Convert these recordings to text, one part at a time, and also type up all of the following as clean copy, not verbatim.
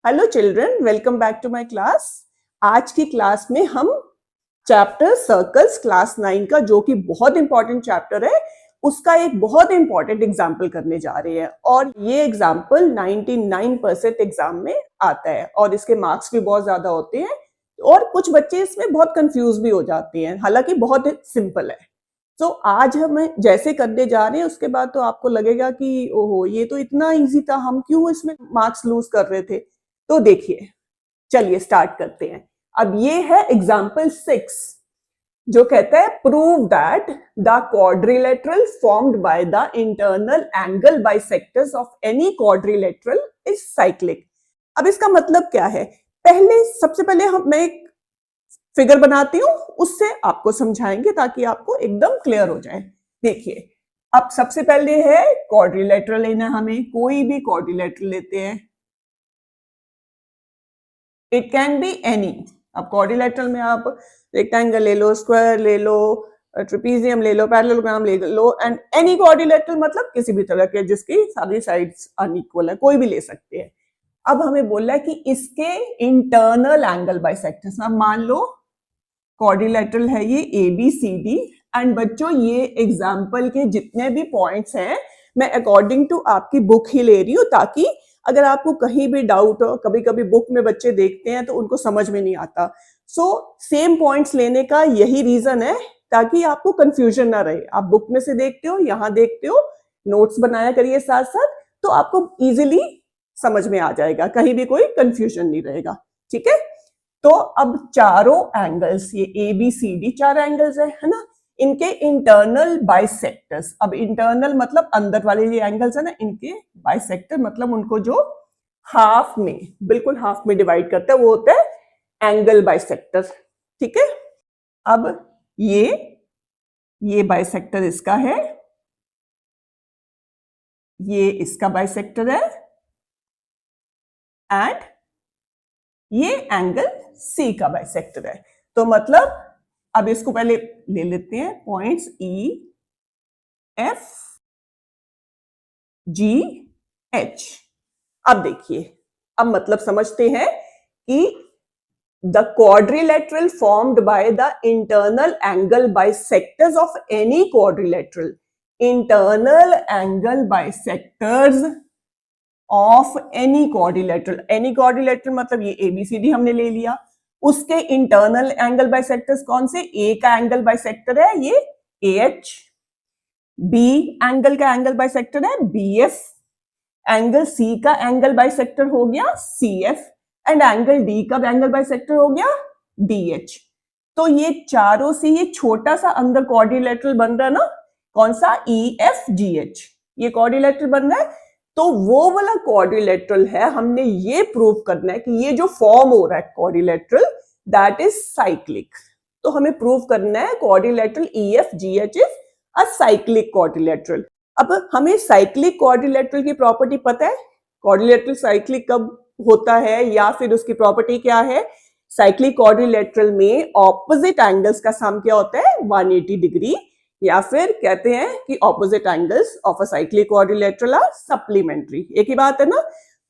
Hello children, welcome back to my class. आज की class में हम चैप्टर सर्कल्स क्लास 9 का, जो कि बहुत इंपॉर्टेंट चैप्टर है, उसका एक बहुत इंपॉर्टेंट एग्जाम्पल करने जा रहे हैं। और ये एग्जाम्पल 99% एग्जाम में आता है और इसके मार्क्स भी बहुत ज्यादा होते हैं और कुछ बच्चे इसमें बहुत कंफ्यूज भी हो जाते हैं, हालांकि बहुत सिंपल है। तो आज हम जैसे करने जा रहे हैं उसके बाद तो आपको लगेगा कि ओहो, ये तो इतना इजी था, हम क्यों इसमें मार्क्स लूज कर रहे थे। तो देखिए, चलिए स्टार्ट करते हैं। अब ये है एग्जाम्पल 6, जो कहता है prove that the quadrilateral formed by the internal angle bisectors of any quadrilateral is cyclic. अब इसका मतलब क्या है, सबसे पहले मैं एक फिगर बनाती हूँ, उससे आपको समझाएंगे ताकि आपको एकदम क्लियर हो जाए। देखिए, अब सबसे पहले है क्वाड्रिलेटरल लेना, हमें कोई भी क्वाड्रिलेटरल लेते हैं। It can be any. अब क्वाड्रिलेटरल में आप रेक्टेंगल ले लो, स्क्वायर ले लो, ट्रेपीजियम ले लो, पैरेललोग्राम ले लो, एंड एनी क्वाड्रिलेटरल मतलब किसी भी तरह के जिसकी सारी साइड्स अनइक्वल है, कोई भी ले सकते हैं। अब हमें बोला है कि इसके इंटरनल एंगल बाइसेक्टर्स, मान लो क्वाड्रिलेटरल है ये ABCD, एंड बच्चों ये एग्जाम्पल के जितने भी पॉइंट्स हैं मैं अकॉर्डिंग टू आपकी बुक ही ले रही हूँ, ताकि अगर आपको कहीं भी डाउट हो, कभी कभी बुक में बच्चे देखते हैं तो उनको समझ में नहीं आता। सो सेम पॉइंट्स लेने का यही रीजन है, ताकि आपको कंफ्यूजन ना रहे। आप बुक में से देखते हो, यहाँ देखते हो, नोट्स बनाया करिए साथ साथ, तो आपको इजिली समझ में आ जाएगा, कहीं भी कोई कंफ्यूजन नहीं रहेगा। ठीक है, तो अब चारों एंगल्स, ये ABCD चार एंगल्स है ना, इनके इंटरनल बाइसेक्टर्स। अब इंटरनल मतलब अंदर वाले ये एंगल्स है ना, इनके बाइसेक्टर मतलब उनको जो हाफ में, बिल्कुल हाफ में डिवाइड करता है, वो होता है एंगल बाइसेक्टर। ठीक है, अब ये बाइसेक्टर इसका है, ये इसका बाइसेक्टर है, एंड ये एंगल C का बाइसेक्टर है। तो मतलब अब इसको पहले ले लेते हैं, पॉइंट्स EF GH। अब देखिए, अब मतलब समझते हैं कि the quadrilateral formed by the internal angle bisectors of any quadrilateral, internal angle bisectors of any quadrilateral. Any quadrilateral मतलब ये ABCD हमने ले लिया, उसके इंटरनल एंगल बाइसेक्टर्स कौन से? A का एंगल बाइसेक्टर है ये AH, B एंगल का एंगल बाइसेक्टर है BF, एंगल C का एंगल बाइसेक्टर हो गया CF, एंड एंगल D का एंगल बाइसेक्टर हो गया DH। तो ये चारों से ये छोटा सा अंदर क्वाड्रिलेटरल बन रहा है ना, कौन सा? EFGH, ये क्वाड्रिलेटरल बन रहा है। तो वो वाला क्वाड्रिलेटरल है, हमने ये प्रूव करना है कि ये जो फॉर्म हो रहा है क्वाड्रिलेटरल, दैट इज साइक्लिक। तो हमें प्रूव करना है quadrilateral EFGH is a cyclic quadrilateral. अब हमें साइक्लिक क्वाड्रिलेटरल की प्रॉपर्टी पता है, क्वाड्रिलेटरल साइक्लिक कब होता है या फिर उसकी प्रॉपर्टी क्या है? साइक्लिक क्वाड्रिलेटरल में ऑपोजिट एंगल्स का सम क्या होता है? 180 डिग्री, या फिर कहते हैं कि opposite angles of a cyclic quadrilateral are supplementary. एक ही बात है ना।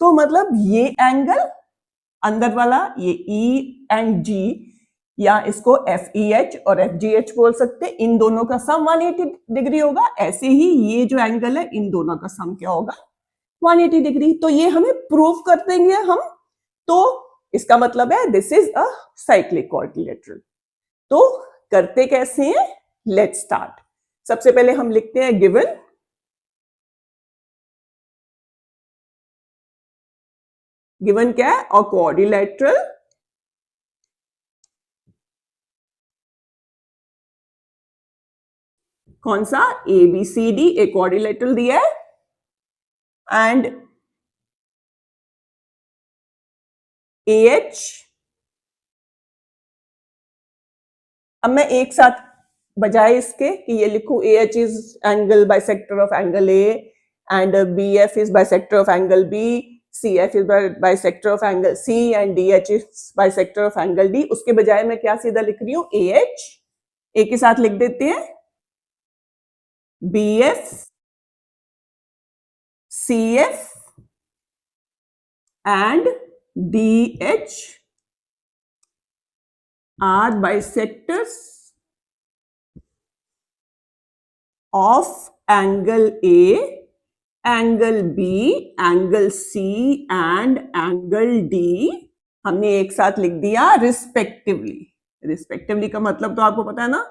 तो मतलब ये एंगल अंदर वाला, ये E एंड G, या इसको FEH और FGH बोल सकते हैं, इन दोनों का सम 180 डिग्री होगा। ऐसे ही ये जो एंगल है, इन दोनों का सम क्या होगा? 180 डिग्री। तो ये हमें प्रूव कर देंगे हम। तो इसका मतलब है this is a cyclic quadrilateral. तो करते कैसे हैं? Let's start. सबसे पहले हम लिखते हैं गिवन, गिवन क्या है? अ क्वाड्रिलेटरल कौन सा? ABCD, एक क्वाड्रिलेटरल दिया है, एंड AH। अब मैं एक साथ बजाय इसके कि ये लिखूं AH is angle bisector of angle A, and BF is bisector of angle B, CF is bisector of angle C, and DH is bisector of angle D, उसके बजाय मैं क्या सीधा लिख रही हूं? AH। एक के साथ लिख देते हैं, BF CF and DH are bisectors of angle A, angle B, angle C and angle D हमने एक साथ लिख दिया रिस्पेक्टिवली। रिस्पेक्टिवली का मतलब तो आपको पता है ना,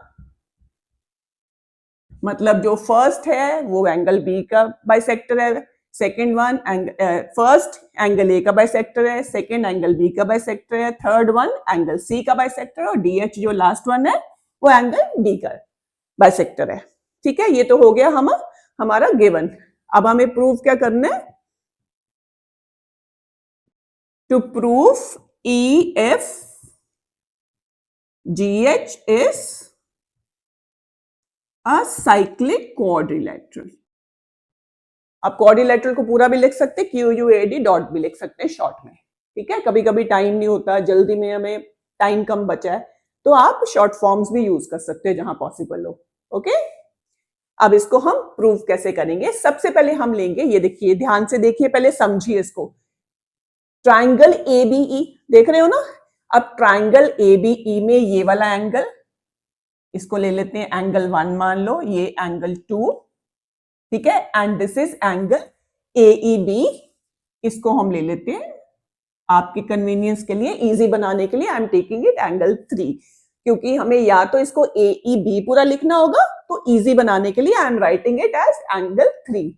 मतलब जो फर्स्ट है वो एंगल बी का बाइसेक्टर है, second one first angle A का बाइसेक्टर है, सेकेंड एंगल बी का बाइसेक्टर है, थर्ड वन एंगल सी का बाइसेक्टर है और डीएच जो लास्ट वन है वो एंगल डी का बाइसेक्टर है। ठीक है, ये तो हो गया हमारा गिवन। अब हमें प्रूव क्या करना है? To prove E F G H is a cyclic quadrilateral. आप क्वाड्रिलेटरल को पूरा भी लिख सकते हैं, QUAD डॉट भी लिख सकते हैं शॉर्ट में। ठीक है, कभी कभी टाइम नहीं होता, जल्दी में हमें टाइम कम बचा है तो आप शॉर्ट फॉर्म्स भी यूज कर सकते हैं जहां पॉसिबल हो। ओके, अब इसको हम प्रूव कैसे करेंगे? सबसे पहले हम लेंगे, ये देखिए ध्यान से देखिए, पहले समझिए इसको। ट्राइंगल ABE देख रहे हो ना? अब ट्राइंगल ABE में ये वाला एंगल, इसको ले लेते हैं एंगल 1 मान लो, ये एंगल 2, ठीक है, and this is angle AEB, इसको हम ले लेते हैं आपके कन्वीनियंस के लिए, इजी बनाने के लिए I am taking it angle 3, क्योंकि हमें या तो इसको AEB पूरा लिखना होगा, तो इजी बनाने के लिए I am writing it as angle 3।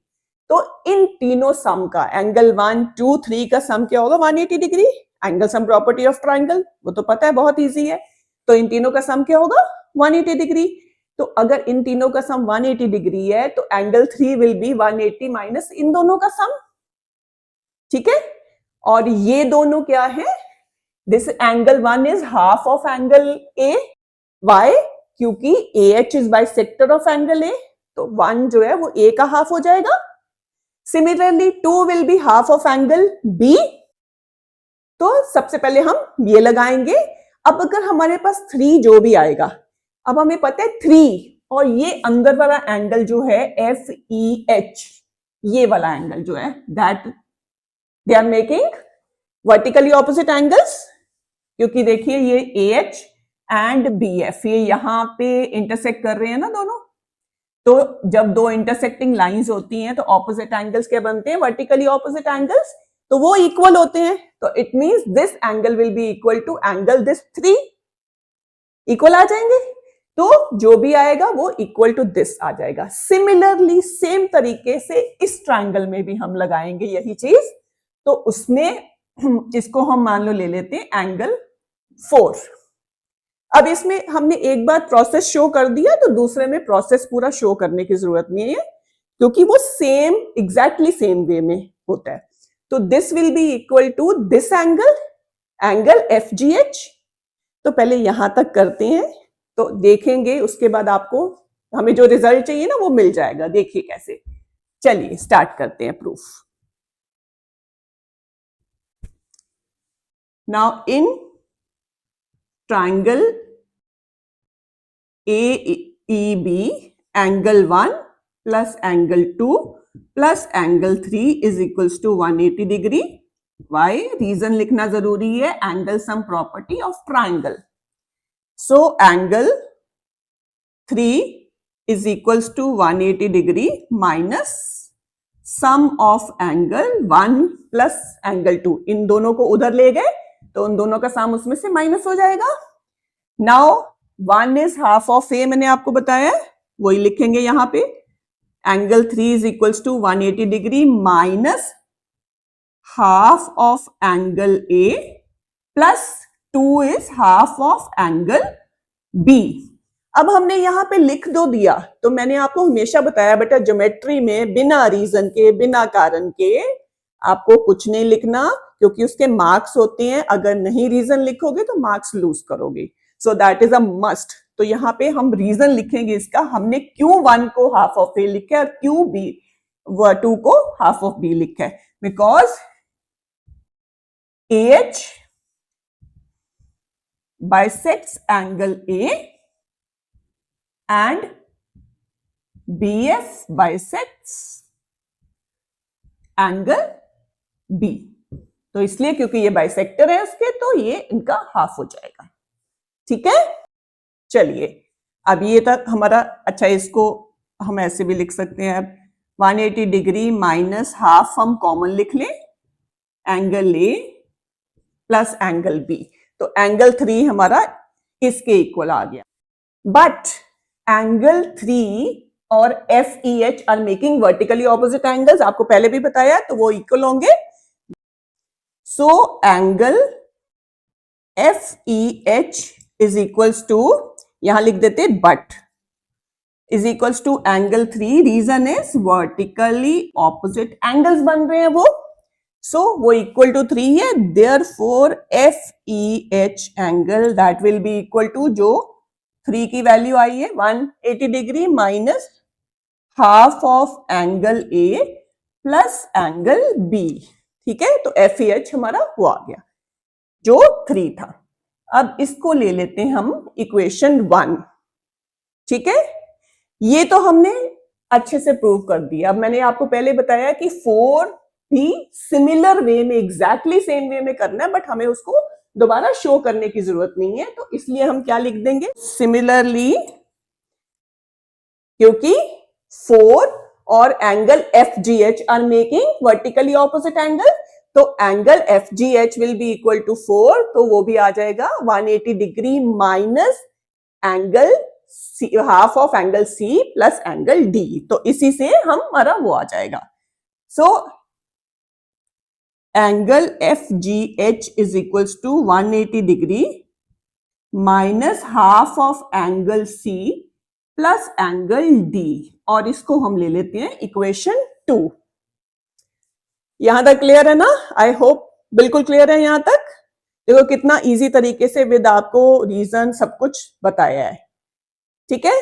तो इन तीनों सम का एंगल 1, 2, 3 का सम क्या होगा? 180 degree. Angle sum property of triangle वो तो पता है, बहुत इजी है। तो इन तीनों का सम क्या होगा? 180 डिग्री। तो अगर इन तीनों का सम 180 डिग्री है तो एंगल 3 विल बी 180 माइनस इन दोनों का सम। ठीक है, और ये दोनों क्या है? This angle 1 is half of angle A। Why? क्योंकि AH is bisector of angle A, तो 1 जो है वो A का हाफ हो जाएगा। Similarly 2 will be half of angle B। तो सबसे पहले हम ये लगाएंगे। अब अगर हमारे पास 3 जो भी आएगा, अब हमें पता है 3 और ये अंदर वाला एंगल जो है FEH, ये वाला एंगल जो है that they are making vertically opposite angles, क्योंकि देखिए ये AH एंड BF ये यहां पे इंटरसेक्ट कर रहे हैं ना दोनों। तो जब दो इंटरसेक्टिंग लाइंस होती हैं तो ऑपोजिट एंगल्स क्या बनते हैं? वर्टिकली ऑपोजिट एंगल्स, तो वो इक्वल होते हैं। तो it means this angle will be equal to angle this 3, equal आ जाएंगे। तो जो भी आएगा वो इक्वल टू दिस आ जाएगा। सिमिलरली सेम तरीके से इस ट्राइंगल में भी हम लगाएंगे यही चीज। तो उसमें इसको हम मान लो ले लेते हैं एंगल 4। अब इसमें हमने एक बार प्रोसेस शो कर दिया तो दूसरे में प्रोसेस पूरा शो करने की जरूरत नहीं है, क्योंकि वो सेम एग्जैक्टली सेम वे में होता है। तो this will be equal to this angle, angle FGH। तो पहले यहां तक करते हैं, तो देखेंगे उसके बाद आपको हमें जो रिजल्ट चाहिए ना वो मिल जाएगा। देखिए कैसे। चलिए स्टार्ट करते हैं proof. Now in triangle AEB, angle 1 plus angle 2 plus angle 3 is equals to 180 degree. Why? Reason लिखना जरूरी है, angle sum property of triangle. So angle 3 is equals to 180 degree minus sum of angle 1 plus angle 2. इन दोनों को उधर ले गए तो उन दोनों का सम उसमें से माइनस हो जाएगा। Now 1 is half of A, मैंने आपको बताया, वही लिखेंगे यहां पे। Angle 3 is equals to 180 degree minus half of angle A plus 2 is half of angle B। अब हमने यहां पे लिख दो दिया, तो मैंने आपको हमेशा बताया बेटा ज्योमेट्री में बिना रीजन के, बिना कारण के आपको कुछ नहीं लिखना, क्योंकि उसके मार्क्स होते हैं। अगर नहीं रीजन लिखोगे तो मार्क्स लूज करोगे। So that is a must. तो यहाँ पे हम रीजन लिखेंगे इसका, हमने क्यों 1 को हाफ ऑफ A लिखा है और क्यों B 2 को हाफ ऑफ B लिखा है। Because AH bisects angle A and BF bisects angle B. तो इसलिए क्योंकि ये बाइसेक्टर है उसके, तो ये इनका हाफ हो जाएगा। ठीक है, चलिए अब ये तक हमारा, अच्छा इसको हम ऐसे भी लिख सकते हैं, अब 180 डिग्री माइनस हाफ हम कॉमन लिख लें, angle A plus angle B, तो एंगल 3 हमारा इसके इक्वल आ गया। बट एंगल 3 और F E H are making vertically opposite angles, आपको पहले भी बताया, तो वो इक्वल होंगे। So angle F E H is equals to, यहां लिख देते but is equals to angle 3, reason is vertically opposite angles बन रहे हैं वो, सो वो इक्वल टू 3 है, therefore F E H angle that will be equal to, जो 3 की वैल्यू आई है 180 degree minus half of angle A plus angle B. ठीक है, तो एफ ई एच हमारा वो आ गया जो 3 था। अब इसको ले लेते हैं हम इक्वेशन 1। ठीक है, ये तो हमने अच्छे से प्रूव कर दिया। अब मैंने आपको पहले बताया कि 4 भी सिमिलर वे में, एग्जैक्टली सेम वे में करना है, बट हमें उसको दोबारा शो करने की जरूरत नहीं है, तो इसलिए हम क्या लिख देंगे, सिमिलरली, क्योंकि 4 और angle F G H are making vertically opposite angle, तो angle F G H will be equal to 4, तो वो भी आ जाएगा 180 degree minus angle half of angle C plus angle D, तो इसी से हमारा वो आ जाएगा। So angle F G H is equals to 180 degree minus half of angle C plus angle D, और इसको हम ले लेते हैं इक्वेशन 2। यहां तक क्लियर है ना? आई होप बिल्कुल क्लियर है यहां तक। देखो कितना इजी तरीके से विद आपको रीजन सब कुछ बताया है। ठीक है,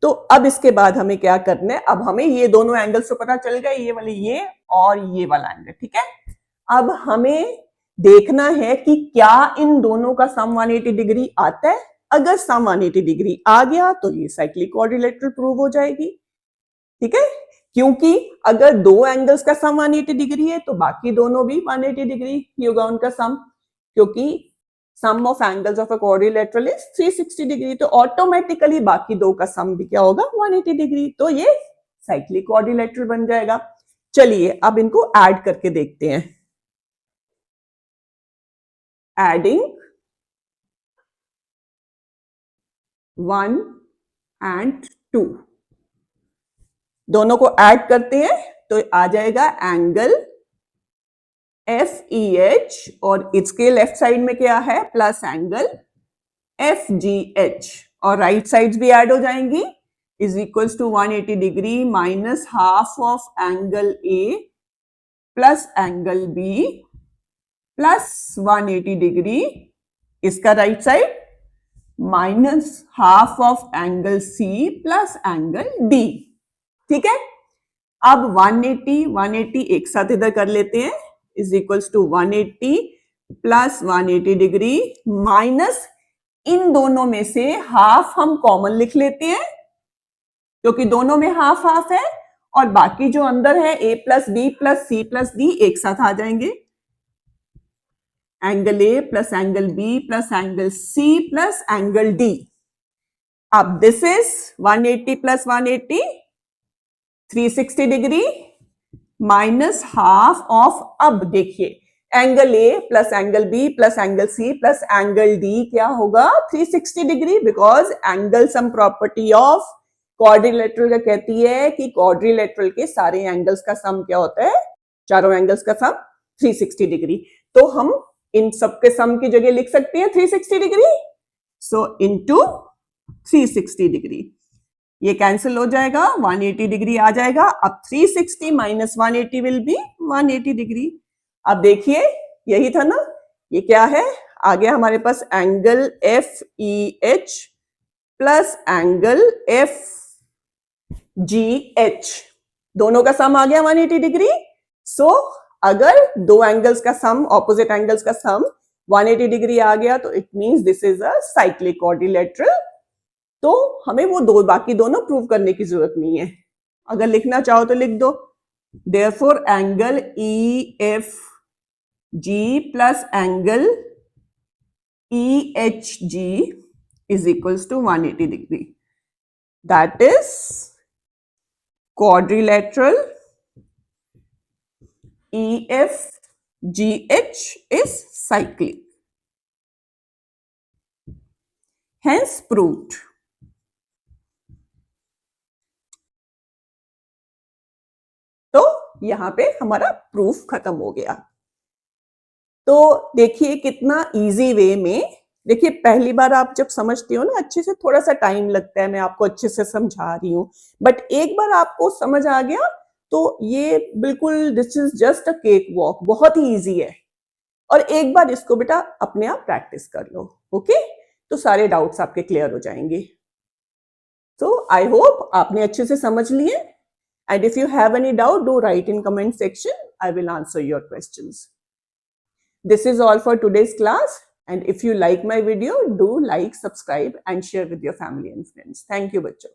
तो अब इसके बाद हमें क्या करना है, अब हमें ये दोनों एंगल्स तो पता चल गए, ये वाले ये और ये वाला एंगल। ठीक है, अब हमें देखना है कि क्या इन दोनों का सम 180 डिग्री आता है। अगर सम 180 डिग्री आ गया तो ये साइक्लिक क्वाड्रिलेटरल प्रूव हो जाएगी। ठीक है, क्योंकि अगर दो एंगल्स का सम 180 डिग्री है तो बाकी दोनों भी 180 डिग्री ही होगा उनका सम, क्योंकि sum of angles of a quadrilateral is 360 degree, तो ऑटोमेटिकली बाकी दो का सम भी क्या होगा, 180 डिग्री, तो ये साइक्लिक क्वाड्रिलेटरल बन जाएगा। चलिए अब इनको ऐड करके देखते हैं। एडिंग 1 एंड 2, दोनों को ऐड करते हैं तो आ जाएगा एंगल एफ ई एच, और इसके लेफ्ट साइड में क्या है, plus angle F G H, और राइट साइड्स भी ऐड हो जाएंगी, is equals to 180 degree minus half of angle A plus angle B plus 180 degree, इसका right side minus half of angle C plus angle D. ठीक है, अब 180 एक साथ इधर कर लेते हैं, is equals to 180 plus 180 degree minus, इन दोनों में से हाफ हम कॉमन लिख लेते हैं क्योंकि दोनों में हाफ हाफ है, और बाकी जो अंदर है a plus B plus C plus D एक साथ आ जाएंगे, angle A plus angle B plus angle C plus angle D. अब this is 180 plus 180 360 degree minus half of, अब देखिए angle A plus angle B plus angle C plus angle D क्या होगा, 360 degree, because angle sum property of quadrilateral का कहती है कि quadrilateral के सारे एंगल्स का सम क्या होता है, चारों एंगल्स का सम 360 डिग्री। तो हम इन सबके सम की जगह लिख सकते हैं 360 डिग्री, सो इनटू 360 डिग्री, ये कैंसिल हो जाएगा, 180 डिग्री आ जाएगा। अब 360 माइनस 180 विल बी 180 डिग्री। अब देखिए यही था ना, ये क्या है, आ गया हमारे पास angle F E H plus angle F G H, दोनों का सम आ गया 180 डिग्री। सो अगर दो एंगल्स का सम, ऑपोजिट एंगल्स का सम 180 डिग्री आ गया तो it means this is a cyclic quadrilateral. तो हमें वो दो बाकी दोनों प्रूव करने की जरूरत नहीं है, अगर लिखना चाहो तो लिख दो। Therefore angle E F G plus angle EHG is equals to 180 degree. That is quadrilateral EFGH is cyclic. Hence proved. तो यहां पे हमारा प्रूफ खत्म हो गया। तो देखिए कितना इजी वे में, देखिए पहली बार आप जब समझते हो ना अच्छे से, थोड़ा सा टाइम लगता है, मैं आपको अच्छे से समझा रही हूँ, बट एक बार आपको समझ आ गया तो ये बिल्कुल this is just a cake walk, बहुत ही इजी है। और एक बार इसको बेटा अपने आप प्रैक्टिस कर लो, ओके? तो सारे डाउट्स आपके क्लियर हो जाएंगे। सो आई होप आपने अच्छे से समझ लिए, and if you have any doubt do right in comment section, I will answer your questions. This is all for today's class, and if you like my video, do like, subscribe and share with your family and friends. Thank you, bachcho.